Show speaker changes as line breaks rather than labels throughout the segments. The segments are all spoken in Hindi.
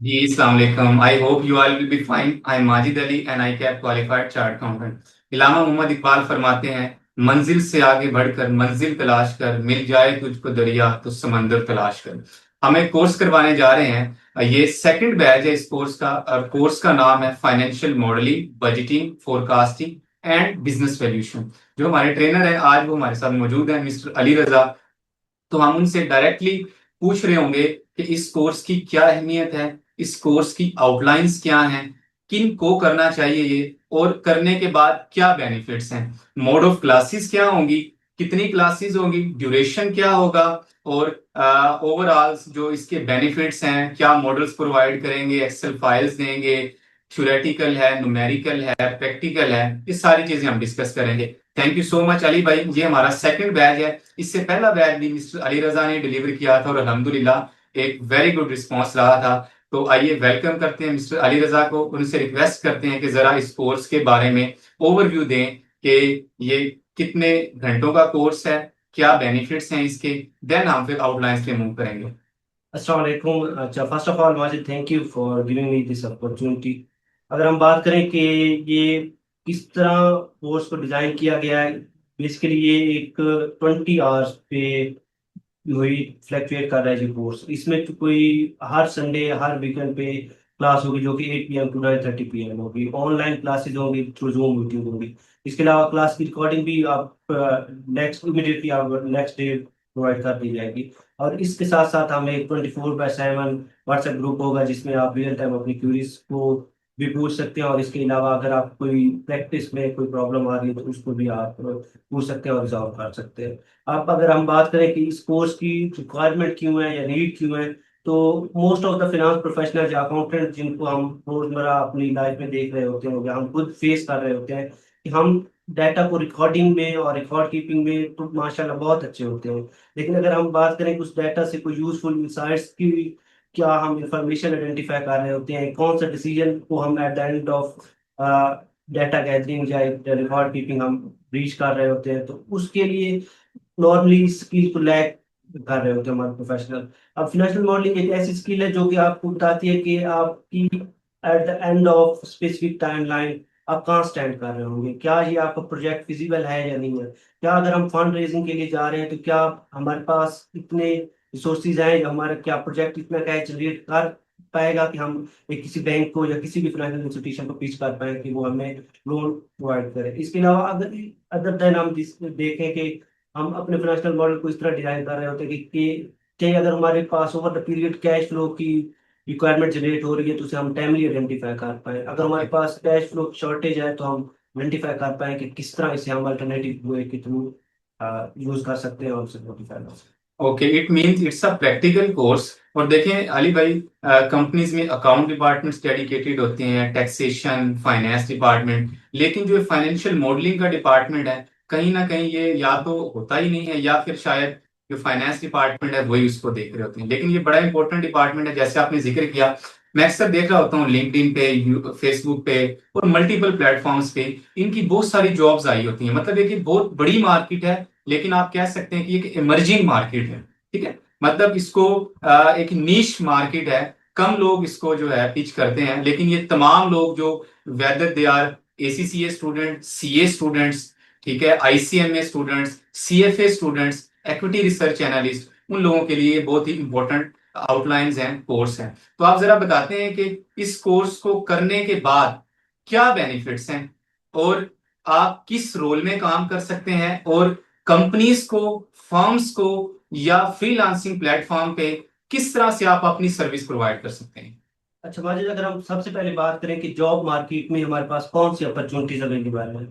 जी अस्सलाम वालेकुम। I hope you all will be fine. I am Majid Ali and I cap qualified chartered accountant. Allama Mohammad Iqbal फरमाते हैं, मंजिल से आगे बढ़कर मंजिल तलाश कर, मिल जाए तुझको दरिया तो समंदर तलाश कर। हम एक कोर्स करवाने जा रहे हैं। ये सेकंड बैच है इस कोर्स का, और कोर्स का नाम है financial modelling, budgeting, forecasting and business valuation. जो हमारे ट्रेनर है आज वो हमारे साथ मौजूद है, मिस्टर अली रजा। तो हम उनसे डायरेक्टली पूछ रहे होंगे कि इस कोर्स की क्या अहमियत है, इस कोर्स की आउटलाइंस क्या हैं, किन को करना चाहिए ये, और करने के बाद क्या बेनिफिट्स हैं, मोड ऑफ क्लासेस क्या होंगी, कितनी क्लासेस होंगी, ड्यूरेशन क्या होगा, और ओवरऑल जो इसके बेनिफिट्स हैं, क्या मॉडल्स प्रोवाइड करेंगे, एक्सेल फाइल्स देंगे, थ्योरेटिकल है, न्यूमेरिकल है, प्रैक्टिकल है, ये सारी चीजें हम डिस्कस करेंगे। Thank you so much Ali भाई। ये हमारा सेकंड बैच है। इससे पहला बैच भी मिस्टर अली रजा ने डिलीवर किया था और अल्हम्दुलिल्लाह एक वेरी गुड रिस्पांस रहा था। तो आइए वेलकम करते हैं मिस्टर अली रजा को, उनसे रिक्वेस्ट करते हैं कि जरा इस कोर्स के बारे में ओवरव्यू दें कि ये कितने घंटों का कोर्स है, क्या बेनिफिट्स हैं इसके। देन हम फिर आउटलाइंस पे मूव करेंगे।
अस्सलाम वालेकुम। अच्छा, first of all Majid, thank you for giving me this opportunity. अगर हम बात करें कि ये किस तरह कोर्स को डिज़ाइन किया गया है, बेसिकली ये एक 20 आवर्स पे वही फ्लैक्चुएट कर रहा है जी कोर्स। इसमें तो कोई हर संडे हर वीकेंड पे क्लास होगी जो कि 8 PM टू 9:30 PM होगी। ऑनलाइन क्लासेज होंगी थ्रू जूम मीटिंग होगी। इसके अलावा क्लास की रिकॉर्डिंग भी आप नेक्स्ट इमीडिएटली आप नेक्स्ट डे प्रोवाइड कर दी जाएगी। और इसके साथ साथ हमें 24/7 व्हाट्सएप ग्रुप होगा जिसमें आप रियल टाइम अपनी क्यूरीज को भी पूछ सकते हैं। और इसके अलावा अगर आप कोई प्रैक्टिस में कोई प्रॉब्लम आ रही है तो उसको भी आप पूछ सकते हैं और रिजॉल्व कर सकते हैं। अब अगर हम बात करें कि इस कोर्स की रिक्वायरमेंट क्यों है या नीड क्यों है, तो most of the finance professional या अकाउंटेंट जिनको हम रोजमर्रा अपनी लाइफ में देख रहे होते हैं या हम खुद फेस कर रहे होते हैं कि हम डाटा को रिकॉर्डिंग में और रिकॉर्ड कीपिंग में तो माशाल्लाह बहुत अच्छे होते हैं। लेकिन अगर हम बात करें कि उस डाटा से कोई यूजफुल इंसाइट्स की क्या हम इंफॉर्मेशन आइडेंटिफाई कर रहे होते हैं, कौन सा डिसीजन को हम eight the end of data gathering या रिकॉर्ड कीपिंग हम रीच कर रहे होते हैं, तो उसके लिए नॉर्मली स्किल को लैक कर रहे होते हैं हमारे प्रोफेशनल। अब फाइनेंशियल मॉडलिंग एक ऐसी स्किल है जो कि आपको बताती है कि आपकी eight the end of specific timeline आप कहाँ स्टैंड कर रहे होंगे, क्या ये आपका प्रोजेक्ट फिजिबल है या नहीं है, क्या अगर हम फंड रेजिंग के लिए जा रहे हैं तो क्या हमारे पास इतने रिसोर्सेज हैं या हमारा क्या प्रोजेक्ट इतना कैश जनरेट कर पाएगा कि हम एक किसी बैंक को या किसी भी फाइनेंशियल इंस्टीट्यूशन को पिच कर पाए कि वो हमें लोन प्रोवाइड करे। इसके अलावा अगर अदर देन हम देखें कि हम अपने फाइनेंशियल मॉडल को इस तरह डिजाइन कर रहे होते हैं कि अगर हमारे पास over the period cash flow की रिक्वायरमेंट जनरेट हो रही है तो उसे हम टाइमली आइडेंटिफाई कर पाए। अगर हमारे पास कैश फ्लो शॉर्टेज है तो हम आइडेंटिफाई कर पाए कि किस तरह इसे हम अल्टरनेटिव वे के थ्रू यूज कर सकते हैं और उसे मॉडिफाई कर सकते हैं।
Okay, it means it's a practical course. और देखें अली भाई, कंपनीज में अकाउंट डिपार्टमेंट्स डेडिकेटेड होते हैं, टैक्सेशन, फाइनेंस डिपार्टमेंट, लेकिन जो फाइनेंशियल मॉडलिंग का डिपार्टमेंट है, कहीं ना कहीं ये या तो होता ही नहीं है या फिर शायद जो फाइनेंस डिपार्टमेंट है वही उसको देख रहे होते हैं। लेकिन ये बड़ा इंपॉर्टेंट डिपार्टमेंट है, जैसे आपने जिक्र किया। मैं अक्सर देख रहा होता हूँ लिंक्डइन पे, फेसबुक पे और मल्टीपल प्लेटफॉर्म्स पे इनकी बहुत सारी जॉब्स आई होती हैं। मतलब एक बहुत बड़ी मार्केट है, लेकिन आप कह सकते हैं कि एक इमर्जिंग मार्केट है। ठीक है, मतलब इसको एक नीश मार्केट है। कम लोग इसको जो है पिच करते हैं, लेकिन ये तमाम लोग जो, whether they are ACCA student, CA students, ठीक है, ICMA students, CFA students, equity research analyst, उन लोगों के लिए बहुत ही इंपॉर्टेंट आउटलाइंस हैं, कोर्स हैं। तो आप जरा बताते हैं कि इस कोर्स को करने के बाद क्या बेनिफिट्स हैं, और आप किस रोल में काम कर सकते हैं, और कंपनीज को, फर्म्स को या फ्रीलांसिंग प्लेटफॉर्म पे किस तरह से आप अपनी सर्विस प्रोवाइड कर सकते हैं।
अच्छा माजिद, अगर हम सबसे पहले बात करें कि जॉब मार्केट में हमारे पास कौन सी अपॉर्चुनिटीज अवेलेबल है,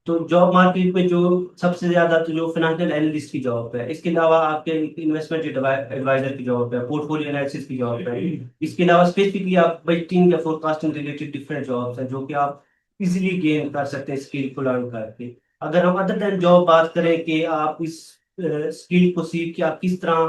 तो जॉब मार्केट में जो सबसे ज्यादा तो जो फाइनेंशियल एनालिस्ट की जॉब है, इसके अलावा आपके इन्वेस्टमेंट एडवाइजर की जॉब है, पोर्टफोलियो एनालिसिस की जॉब है। इसके अलावा स्पेसिफिकली आप बजटिंग या फोरकास्टिंग रिलेटेड डिफरेंट जॉब्स हैं जो कि आप इजीली गेन कर सकते हैं स्किल को लर्न करके। अगर हम अदर देन जॉब बात करें कि आप इस स्किल को सीख के आप किस तरह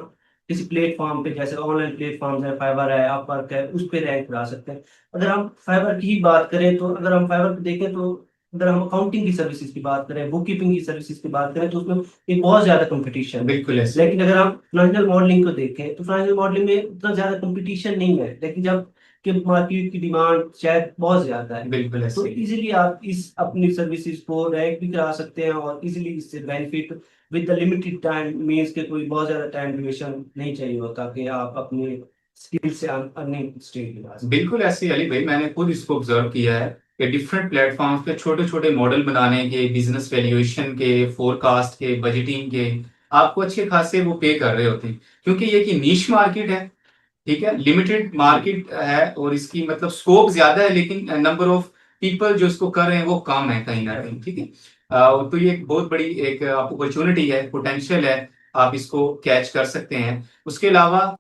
किसी प्लेटफॉर्म पे, जैसे ऑनलाइन प्लेटफॉर्म है, फाइवर है, अपवर्क है, उस पे रैंक ला सकते हैं। अगर हम फाइवर की ही बात करें तो अगर हम फाइवर पे देखें तो अगर हम अकाउंटिंग की सर्विसेज की बात करें, बुक कीपिंग की सर्विसेज की बात करें, तो उसमें एक बहुत ज्यादा कंपटीशन है।
बिल्कुल ऐसे।
लेकिन अगर हम फाइनेंशियल मॉडलिंग को देखें तो फाइनेंशियल मॉडलिंग में उतना ज्यादा कंपटीशन नहीं है, लेकिन जब कि मार्केट की डिमांड शायद बहुत ज्यादा है,
बिल्कुल
तो
ऐसे।
इजीली आप इस अपनी सर्विसेज को रैंक भी करा सकते हैं और इजीली इससे benefit with the limited time, means के कोई बहुत ज्यादा टाइम ड्यूरेशन नहीं चाहिए होता कि आप अपने स्किल से अर्निंग स्टेज में आ सकें।
बिल्कुल ऐसे ही अली भाई, मैंने खुद इसको ऑब्जर्व किया है कि डिफरेंट प्लेटफॉर्म्स पे छोटे छोटे मॉडल बनाने के, बिजनेस वैल्यूएशन के, फोरकास्ट के, बजटिंग के, आपको अच्छे खासे वो पे कर रहे होते हैं, क्योंकि ये की नीश मार्केट है, ठीक है, लिमिटेड
जी
मार्केट है, और इसकी मतलब स्कोप ज्यादा है, लेकिन नंबर ऑफ पीपल जो इसको कर रहे हैं वो कम है कहीं ना कहीं, ठीक है। तो ये एक बहुत बड़ी एक अपॉर्चुनिटी है, पोटेंशियल है, आप इसको कैच कर सकते हैं। उसके अलावा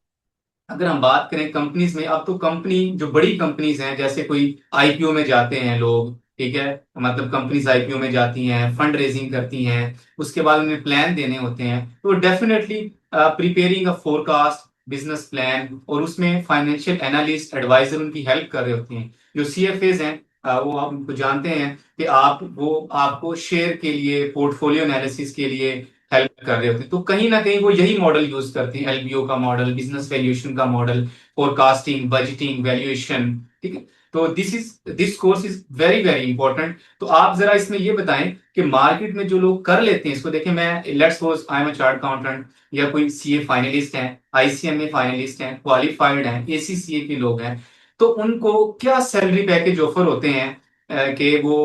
अगर हम बात करें कंपनीज में, अब तो कंपनी जो बड़ी कंपनीज हैं, जैसे कोई आईपीओ में जाते हैं लोग, ठीक है, मतलब कंपनीज आईपीओ में जाती हैं, फंड रेजिंग करती हैं, उसके बाद उन्हें प्लान देने होते हैं, तो definitely preparing a forecast, business plan, और उसमें फाइनेंशियल एनालिस्ट एडवाइजर उनकी हेल्प कर रहे होते हैं। जो सीएफएज हैं, वो आप उनको जानते हैं कि आप वो आपको शेयर के लिए, पोर्टफोलियो एनालिसिस के लिए हेल्प कर रहे होते हैं, तो कहीं ना कहीं वो यही मॉडल यूज करते हैं, एलबीओ का मॉडल, बिजनेस वैल्यूएशन का मॉडल, फोरकास्टिंग, बजटिंग, वैल्यूएशन, ठीक है। तो this course is very very important. तो आप जरा इसमें ये बताएं कि मार्केट में जो लोग कर लेते हैं इसको, देखें, मैं let's suppose I am a chart accountant, या कोई सीए फाइनलिस्ट हैं, आईसीएमए फाइनलिस्ट हैं, क्वालिफाइड हैं, एसीसीए के लोग हैं, तो उनको क्या सैलरी पैकेज ऑफर होते हैं कि वो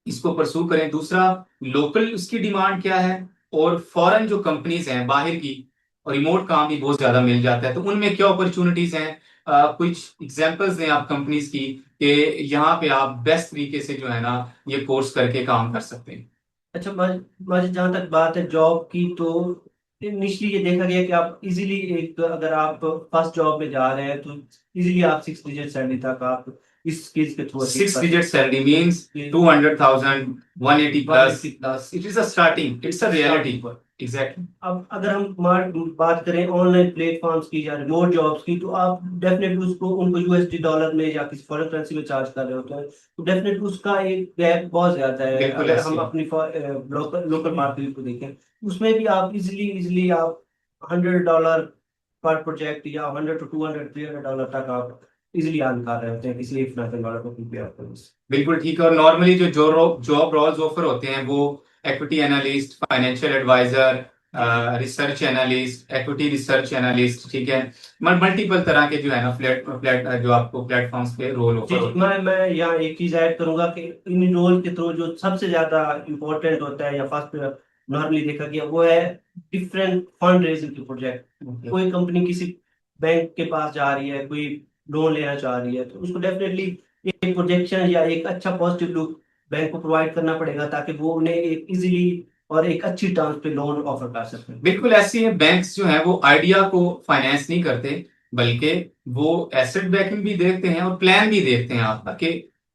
इसको परसू करें। दूसरा, लोकल उसकी डिमांड क्या है, और फॉरेन जो कंपनीज हैं बाहर की, और रिमोट काम भी बहुत ज्यादा मिल जाता है, तो उनमें क्या अपॉर्चुनिटीज हैं। कुछ एग्जांपल्स दें आप कंपनीज की कि यहाँ पे आप बेस्ट तरीके से जो है ना ये कोर्स करके काम कर सकते हैं।
अच्छा, मुझे जहाँ तक बात है जॉब की, तो इनिशियली ये देखा गया कि आप इजीली एक, अगर आप फर्स्ट जॉब में जा रहे हैं तो इजीली आप 6 डिजिट सैलरी तक आप इस स्किल्स के थ्रू अचीव
सिक्स
कर
डिजिट
सकते
सैलरी मीन्स
हैं।
200,000, 180 plus,
180 plus
it is a starting, it's a reality.
Starting पर।
एग्जैक्टली।
अब अगर हम बात करें ऑनलाइन प्लेटफॉर्म्स की या रिमोट जॉब्स की, तो आप डेफिनेटली उसको उनको यूएसडी डॉलर में या किसी फॉरेन करेंसी में चार्ज कर रहे होते हैं, तो डेफिनेटली उसका एक गैप बहुत ज्यादा है।
बिल्कुल
अगर हम
ऐसे।
अपनी लोकल लोकल मार्केट को देखें, उसमें भी आप इजिली इजिली आप $100 पर प्रोजेक्ट या 100 to 200 $300 तक आप इजिली अर्न कर रहे होते हैं, इसलिए फाइनेंशियल मॉडल को प्रिपेयर करें।
बिल्कुल ठीक है। और नॉर्मली जो जॉब जॉब रोल्स ऑफर होते हैं वो इक्विटी एनालिस्ट, फाइनेंशियल एडवाइजर,
जी जी।
Research analyst, equity research analyst, ठीक है, मल्टीपल तरह के जो है ना फ्लैट फ्लैट जो आपको प्लेटफॉर्म्स पे रोल
जी
ऑफर
जी,
होते हैं।
मैं यहाँ एक चीज ऐड करूंगा कि इन रोल के थ्रू जो सबसे ज्यादा इम्पोर्टेंट होता है या फर्स्ट नॉर्मली देखा गया, वो है डिफरेंट फंड रेजिंग के प्रोजेक्ट।
Okay.
कोई कंपनी किसी बैंक के पास जा रही है, कोई लोन लेना चाह रही है, तो उसको डेफिनेटली एक प्रोजेक्शन या एक अच्छा पॉजिटिव लुक बैंक को प्रोवाइड करना पड़ेगा, ताकि वो उन्हें एक इजीली और एक अच्छी टर्म्स पे लोन ऑफर कर सकें।
बिल्कुल ऐसी है, बैंक्स जो है वो आइडिया को फाइनेंस नहीं करते, बल्कि वो एसेट बैकिंग भी देखते हैं और प्लान भी देखते हैं आपका कि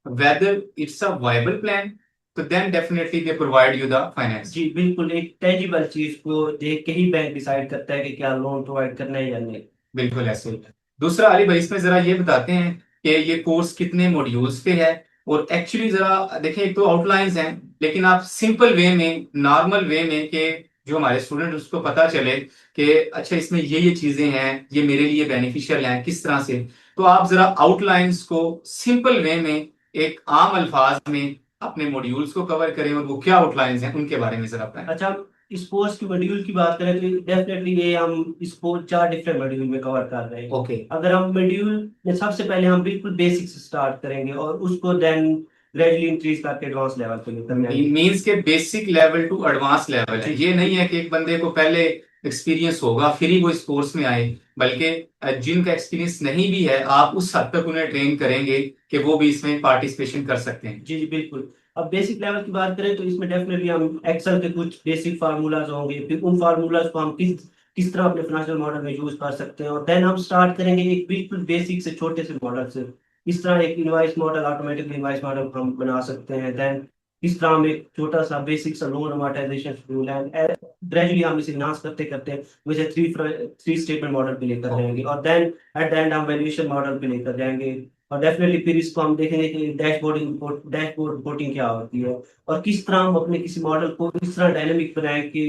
whether it's a viable plan, तो then definitely they provide you the finance.
जी बिल्कुल, एक टेंजिबल चीज को देख के ही बैंक डिसाइड करता है कि क्या लोन प्रोवाइड करना है या नहीं।
बिल्कुल ऐसे ही है। दूसरा अली भाई, इसमें जरा ये बताते हैं कि ये कोर्स कितने मॉड्यूल्स पे है, और एक्चुअली जरा देखें, एक तो आउटलाइंस हैं, लेकिन आप सिंपल वे में, नॉर्मल वे में, कि जो हमारे स्टूडेंट उसको पता चले कि अच्छा इसमें ये चीजें हैं, ये मेरे लिए बेनिफिशियल हैं किस तरह से, तो आप जरा आउटलाइंस को सिंपल वे में, एक आम अल्फाज में अपने मॉड्यूल्स को कवर करें, और वो क्या आउटलाइंस हैं उनके बारे में जरा बताएं।
अच्छा, हम स्पोर्ट्स की मॉड्यूल की बात करें तो डेफिनेटली ये हम इसको 4 डिफरेंट मॉड्यूल में कवर कर रहे हैं।
ओके।
अगर हम मॉड्यूल में सबसे पहले हम बिल्कुल बेसिक से स्टार्ट करेंगे और उसको देन ग्रेजुअली इंक्रीज करके एडवांस लेवल पे लेकर जाएंगे।
मीन्स के basic level to advance level है,
जी
ये नहीं
जी।
है कि एक बंदे को पहले एक्सपीरियंस होगा फिर ही वो इस कोर्स में आए, बल्कि जिनका एक्सपीरियंस नहीं भी है आप उस हद तक उन्हें ट्रेन करेंगे कि वो भी इसमें पार्टिसिपेशन कर सकते हैं।
जी जी बिल्कुल। अब बेसिक लेवल की बात करें तो इसमें डेफिनेटली हम एक्सेल के कुछ बेसिक फार्मूलाज होंगे, फिर उन फार्मूलाज को हम किस तरह अपने फाइनेंशियल मॉडल में यूज कर सकते हैं, और देन हम स्टार्ट करेंगे एक बिल्कुल बेसिक से छोटे से मॉडल से। इस तरह एक invoice model, automatic invoice model हम बना सकते हैं। देन इस तरह हम एक छोटा सा बेसिक सा loan amortisation schedule and gradually हम इसे इनहांस करते करते मुझे थ्री थ्री स्टेटमेंट मॉडल पे लेकर
ओके।
जाएंगे, और देन एट द एंड हम वैल्यूएशन मॉडल पे लेकर जाएंगे, और डेफिनेटली फिर इसको हम देखेंगे कि डैशबोर्ड रिपोर्टिंग क्या होती है, और किस तरह हम अपने किसी मॉडल को इस तरह डायनेमिक बनाएं कि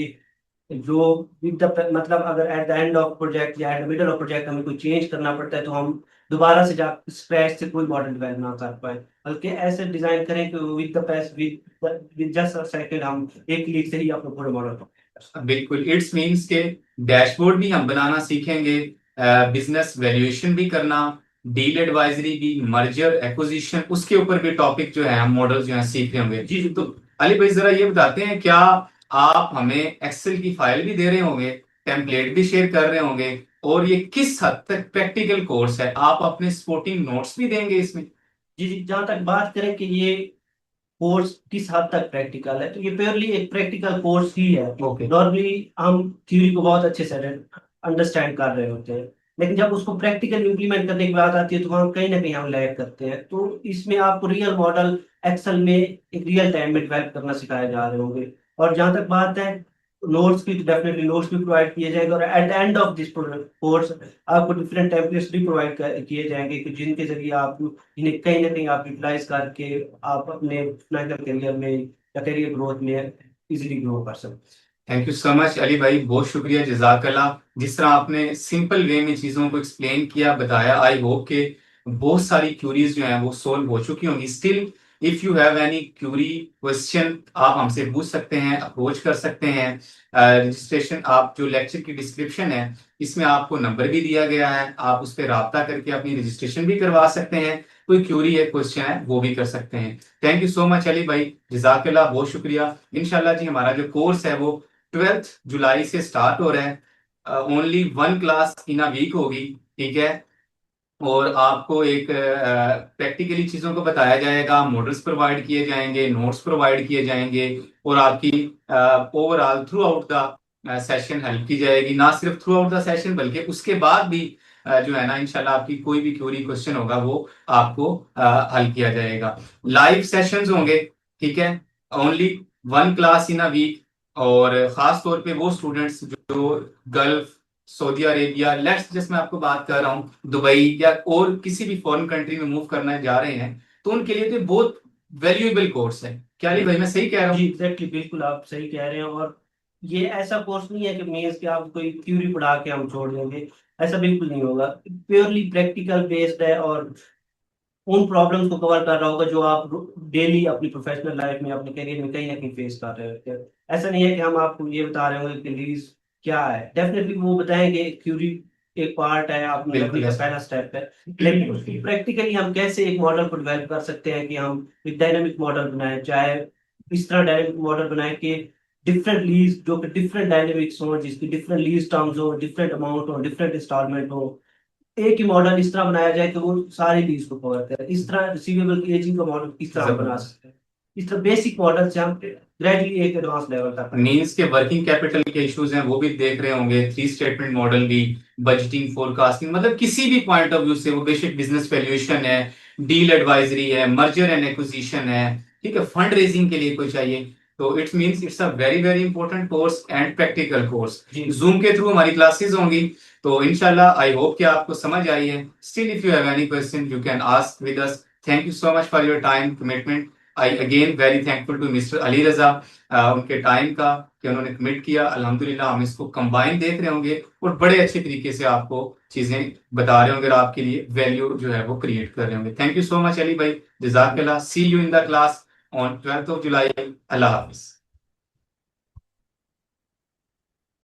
जो विद द मतलब अगर at the end of project या at the middle of project हमें कोई चेंज करना पड़ता है तो हम दोबारा से जा स्क्रैच से कोई मॉडल डेवलप ना कर पाए, बल्कि ऐसे डिजाइन करें कि with the best with just a second हम एक क्लिक से ही अपने पूरे मॉडल को।
बिल्कुल, इट्स मीन्स के डैशबोर्ड भी हम बनाना सीखेंगे, बिजनेस वैल्यूएशन भी करना, डील एडवाइजरी भी, मर्जर एक्विजिशन, उसके ऊपर भी टॉपिक जो है हम मॉडल जो है सीख रहे होंगे।
जी
तो अली भाई जरा ये बताते हैं, क्या आप हमें एक्सेल की फाइल भी दे रहे होंगे, टेम्पलेट भी शेयर कर रहे होंगे, और ये किस हद तक प्रैक्टिकल कोर्स है, आप अपने सपोर्टिंग नोट्स भी देंगे इसमें?
जी जी, जहाँ तक बात करें कि ये कोर्स किस हद तक प्रैक्टिकल है, तो ये प्योरली एक प्रैक्टिकल कोर्स ही है।
ओके।
नॉर्मली हम थ्योरी को बहुत अच्छे से अंडरस्टैंड कर रहे होते हैं, लेकिन जब उसको प्रैक्टिकल इंप्लीमेंट करने की बात आती है तो वहाँ कहीं ना कहीं हम लैग करते हैं। तो इसमें आपको रियल मॉडल एक्सेल में एक रियल टाइम में डेवलप करना सिखाए जा रहे होंगे। और जहाँ तक बात है नोट्स की, तो डेफिनेटली नोट्स भी प्रोवाइड किए जाएंगे, और eight the end of this course आपको डिफरेंट टेम्पलेट्स भी प्रोवाइड किए जाएंगे कि जिनके जरिए आप जिन्हें कहीं ना कहीं आप यूटिलाइज करके आप अपने फाइनल करियर में या करियर ग्रोथ में इजीली ग्रो कर सकते
thank you so much Ali भाई, बहुत शुक्रिया, जजाकल्ला। जिस तरह आपने सिंपल वे में चीजों को एक्सप्लेन किया, बताया, आई होप के बहुत सारी क्यूरीज जो हैं वो सोल्व हो चुकी होंगी। Still if you have any Curie question, आप हमसे पूछ सकते हैं, अप्रोच कर सकते हैं। रजिस्ट्रेशन, आप जो लेक्चर की डिस्क्रिप्शन है इसमें आपको नंबर भी दिया गया है, आप उस पर रब्ता करके अपनी रजिस्ट्रेशन भी करवा सकते हैं। कोई क्यूरी है, क्वेश्चन है, वो भी कर सकते हैं। Thank you so much Ali भाई, जजाकल्ला, बहुत शुक्रिया। इंशाल्लाह जी हमारा जो कोर्स है वो 12 जुलाई से स्टार्ट हो रहा है। Only one class in a week होगी, ठीक है। और आपको एक प्रैक्टिकली चीजों को बताया जाएगा, मॉडल्स प्रोवाइड किए जाएंगे, नोट्स प्रोवाइड किए जाएंगे, और आपकी overall through out the session help की जाएगी। ना सिर्फ थ्रू आउट द सेशन बल्कि उसके बाद भी जो है ना, इंशाल्लाह आपकी कोई भी क्वेरी क्वेश्चन होगा वो आपको हल किया जाएगा। लाइव सेशंस होंगे, ठीक है, only one class in a week. और खास तौर पे वो स्टूडेंट्स जो Gulf, Saudi Arabia, let's just मैं आपको बात कर रहा हूँ दुबई या और किसी भी फॉरेन कंट्री में मूव करना जा रहे हैं, तो उनके लिए तो ये बहुत वैल्यूएबल कोर्स है। क्या ली भाई, मैं सही कह रहा
हैं। जी
हूँ?
एग्जैक्टली, बिल्कुल आप सही कह रहे हैं। और ये ऐसा कोर्स नहीं है कि मेंस के आप कोई थ्योरी पढ़ा के हम छोड़ देंगे, ऐसा बिल्कुल नहीं होगा। प्योरली प्रैक्टिकल बेस्ड है, और उन प्रॉब्लम्स को कवर कर रहा होगा जो आप डेली अपनी प्रोफेशनल लाइफ में अपने करियर में कहीं ना कहीं फेस कर रहे होते हैं। ऐसा नहीं है कि हम आपको ये बता रहे होंगे कि लीज क्या है, डेफिनेटली वो बताएंगे थ्योरी एक पार्ट है, आपने लर्निंग
बिल्कुल
का
ऐसा।
पहला स्टेप है। लेकिन उसकी प्रैक्टिकली हम कैसे एक मॉडल को डेवलप कर सकते हैं कि हम एक डायनामिक मॉडल बनाए, चाहे इस तरह डायनामिक मॉडल बनाए कि डिफरेंट लीज जो कि डिफरेंट डायनेमिक्स हो, जिसकी डिफरेंट लीज टर्म्स हो, डिफरेंट अमाउंट हो, डिफरेंट इंस्टॉलमेंट हो, एक ही मॉडल इस तरह बनाया जाए कि वो सारी लीज को कवर करे। इस तरह रिसीवेबल की एजिंग का मॉडल किस तरह हम बना
जबरदस्त।
सकते हैं, इस तरह बेसिक मॉडल से हम ग्रेजुअली एक एडवांस लेवल तक आएंगे।
मीन्स के वर्किंग कैपिटल के इश्यूज हैं वो भी देख रहे होंगे, थ्री स्टेटमेंट मॉडल भी, बजटिंग, फोरकास्टिंग, मतलब किसी भी पॉइंट ऑफ व्यू से वो बेसिक बिजनेस वैल्यूएशन है, डील एडवाइजरी है, मर्जर एंड एक्विजिशन है, ठीक है, फंड रेजिंग के लिए कोई चाहिए। तो it's means it's a very very important course and practical course.
जी
जूम के थ्रू हमारी क्लासेस होंगी, तो इंशाल्लाह आई होप कि आपको समझ आई है। Still if you have any question you can ask with us. Thank you so much for your time commitment. I again very thankful to mister Ali Raza, उनके टाइम का, कि उन्होंने कमिट किया। अल्हम्दुलिल्लाह हम इसको कंबाइन देख रहे होंगे और बड़े अच्छे तरीके से आपको चीजें बता रहे होंगे और आपके लिए वैल्यू जो है वो क्रिएट कर रहे होंगे। Thank you so much Ali भाई, जजाकल्लाह। See you in the class on 12th of July। अल्लाह हाफिज।